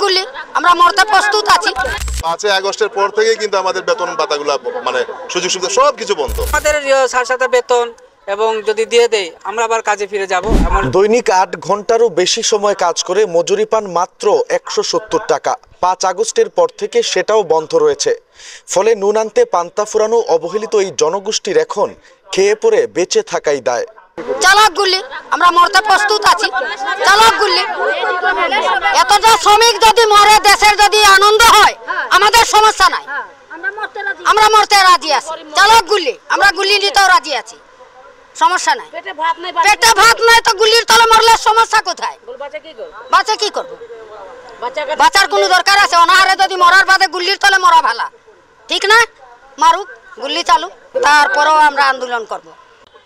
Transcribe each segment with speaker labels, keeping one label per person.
Speaker 1: গুলি আমরা মরতে প্রস্তুত আছি।
Speaker 2: 5 আগস্টের পর থেকেই কিন্তু আমাদের বেতন ভাতাগুলো মানে সুযোগ সুবিধা সবকিছু বন্ধ।
Speaker 3: আমাদের সাথে বেতন এবং যদি দিয়ে দেয় আমরা আবার কাজে ফিরে যাব।
Speaker 4: দৈনিক 8 ঘন্টারও বেশি সময় কাজ করে মজুরি পান মাত্র 170 টাকা। 5 আগস্টের পর থেকে সেটাও বন্ধ রয়েছে। ফলে নুন আনতে পান্তা ফুরানো অবহেলিত এই জনগোষ্ঠীর এখন খেয়ে পড়ে বেঁচে থাকাই দায়।
Speaker 1: চালক গুলি আমরা মরতে প্রস্তুত আছি। চালক গুলি এতটা শ্রমিক যদি মরে দেশের যদি আনন্দ হয় আমাদের সমস্যা নাই, আমরা মরতে রাজি আছি। চালক গুলি আমরা গুলি নিতেও রাজি আছি, সমস্যা নাই। পেটে ভাত নাই তো গুলির তলে মরলে সমস্যা কোথায়? বাচ্চা কি করবো? বাচ্চার কোনো দরকার আছে? অনাহারে যদি মরার বাদে গুলির তলে মরা ভালা, ঠিক না? মারুক, গুলি চালু, তারপরেও আমরা আন্দোলন করব।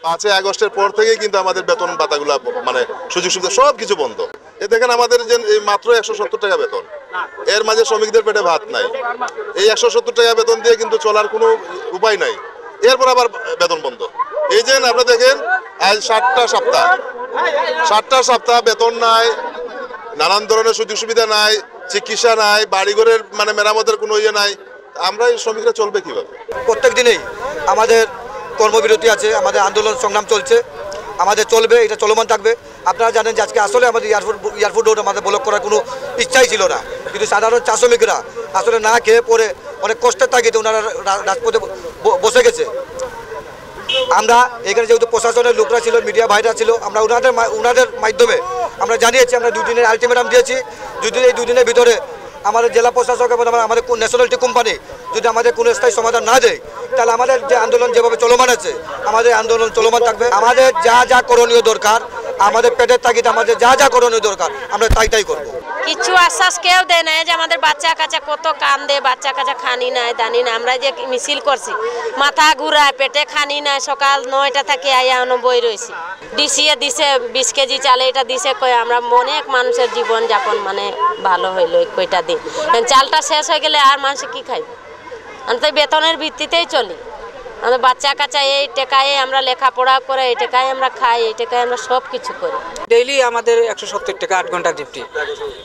Speaker 2: 5 আগস্টের পর থেকেই কিন্তু আমাদের বেতন ভাতাগুলো মানে সুযোগ সুবিধা সবকিছু বন্ধ। এ দেখেন আমাদের যে মাত্র 170 টাকা বেতন, এর মাঝে শ্রমিকদের পেটে ভাত নাই। এই 170 টাকা বেতন দিয়ে কিন্তু চলার কোনো উপায় নাই। এরপর আবার বেতন বন্ধ। এই যে আপনারা দেখেন আজ 7টা সপ্তাহ বেতন নাই, নানান ধরনের সুযোগ সুবিধা নাই, চিকিৎসা নাই, বাড়িঘরের মানে মেরামতের কোনো ইয়ে নাই। আমরা এই শ্রমিকরা চলবে কিভাবে?
Speaker 5: প্রত্যেক দিনেই আমাদের কর্মবিরতি আছে, আমাদের আন্দোলন সংগ্রাম চলছে, আমাদের চলবে, এটা চলমান থাকবে। আপনারা জানেন যে আজকে আসলে আমাদের এয়ারপোর্ট রোড আমাদের ব্লক করার কোনো ইচ্ছাই ছিল না, কিন্তু সাধারণ চা শ্রমিকরা আসলে না খেয়ে পড়ে অনেক কষ্টের তাগিদে ওনারা রাজপথে বসে গেছে। আমরা এখানে যেহেতু প্রশাসনের লোকরা ছিল, মিডিয়া ভাইরা ছিল, আমরা ওনাদের মাধ্যমে আমরা জানিয়েছি, আমরা 2 দিনের আলটিমেটাম দিয়েছি। এই 2 দিনের ভিতরে আমাদের জেলা প্রশাসক এবং আমাদের ন্যাশনালিটি কোম্পানি যদি আমাদের কোনো স্থায়ী সমাধান না দেয়, তাহলে আমাদের যে আন্দোলন যেভাবে চলমান আছে আমাদের আন্দোলন চলমান থাকবে। আমাদের যা করণীয় দরকার, আমাদের পেটের তাগিদ আমাদের যা করণীয় দরকার আমরা তাই করবো।
Speaker 6: কিছু আশ্বাস কেউ দেয় না যে আমাদের বাচ্চা কাচ্চা কত কান্দে, বাচ্চা কাচ্চা খানি নাই দানি না। আমরা যে মিছিল করছি মাথা ঘুরায়, পেটে খানি নাই, সকাল 9টা থেকে আয়া বই রয়েছি। ডিসিএ দিছে 20 কেজি চালে, এটা দিছে কই আমরা অনেক মানুষের জীবন যাপন মানে ভালো হইলো কয়টা দিন। চালটা শেষ হয়ে গেলে আর মানুষ কি খাইবে? আমরা তো বেতনের ভিত্তিতেই চলি। আমাদের বাচ্চা কাচ্চা এই টাকায় আমরা লেখাপড়া করে, এই টাকায় আমরা খাই, এই টাকায় আমরা সব কিছু করি।
Speaker 3: ডেইলি আমাদের 170 টাকা 8 ঘন্টার ডিউটি।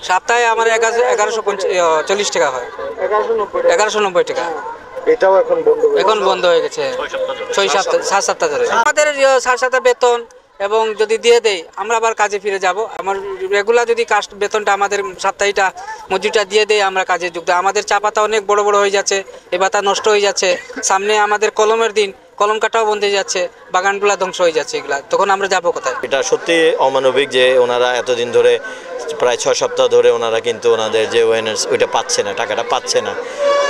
Speaker 3: সপ্তাহে আমার 1140 টাকা হয়, 1190 টাকা।
Speaker 4: এটাও এখন
Speaker 3: বন্ধ হয়ে গেছে 7 সপ্তাহ ধরে। আমাদের 7 সপ্তাহ বেতন এবং যদি দিয়ে দেয় আমরা আবার কাজে ফিরে যাব। আমার রেগুলার যদি বেতনটা আমাদের সাপ্তাহিকটা মজুরিটা দিয়ে দেয় আমরা কাজে যুক্ত। আমাদের চা পাতা অনেক বড় হয়ে যাচ্ছে, এই পাতা নষ্ট হয়ে যাচ্ছে। সামনে আমাদের কলমের দিন, কলম কাটাও বন্ধ হয়ে যাচ্ছে, বাগানগুলা ধ্বংস হয়ে যাচ্ছে। এগুলা তখন আমরা যাবো কোথায়?
Speaker 7: এটা সত্যি অমানবিক যে ওনারা এতদিন ধরে প্রায় 6 সপ্তাহ ধরে ওনারা কিন্তু ওনাদের যে ওয়েনার্স ওইটা পাচ্ছে না, টাকাটা পাচ্ছে না।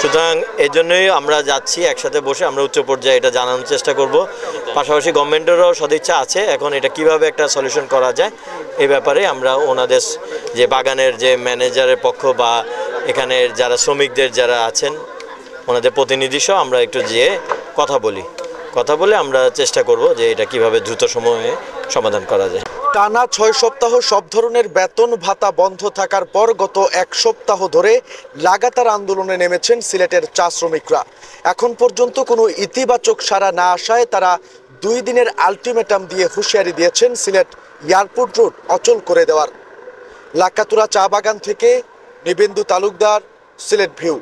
Speaker 7: সুতরাং এই জন্যই আমরা যাচ্ছি, একসাথে বসে আমরা উচ্চ পর্যায়ে এটা জানানোর চেষ্টা করব। পাশাপাশি গভর্নমেন্টেরও সদিচ্ছা আছে, এখন এটা কিভাবে একটা সলিউশন করা যায় এই ব্যাপারে আমরা ওনাদের যে বাগানের যে ম্যানেজারের পক্ষ বা এখানে যারা শ্রমিকদের যারা আছেন ওনাদের প্রতিনিধি সহ আমরা একটু যেয়ে কথা বলে আমরা চেষ্টা করব যে এটা কিভাবে দ্রুত সময়ে সমাধান করা যায়।
Speaker 4: টানা 6 সপ্তাহ সব ধরনের বেতন ভাতা বন্ধ থাকার পর গত 1 সপ্তাহ ধরে লাগাতার আন্দোলনে নেমেছেন সিলেটের চা শ্রমিকরা। এখন পর্যন্ত কোনো ইতিবাচক সাড়া না আসায় তারা 2 দিনের আলটিমেটাম দিয়ে হুঁশিয়ারি দিয়েছেন সিলেট এয়ারপোর্ট রোড অচল করে দেওয়ার। লাকাতুরা চা বাগান থেকে নিবেন্দু তালুকদার, সিলেট ভিউ।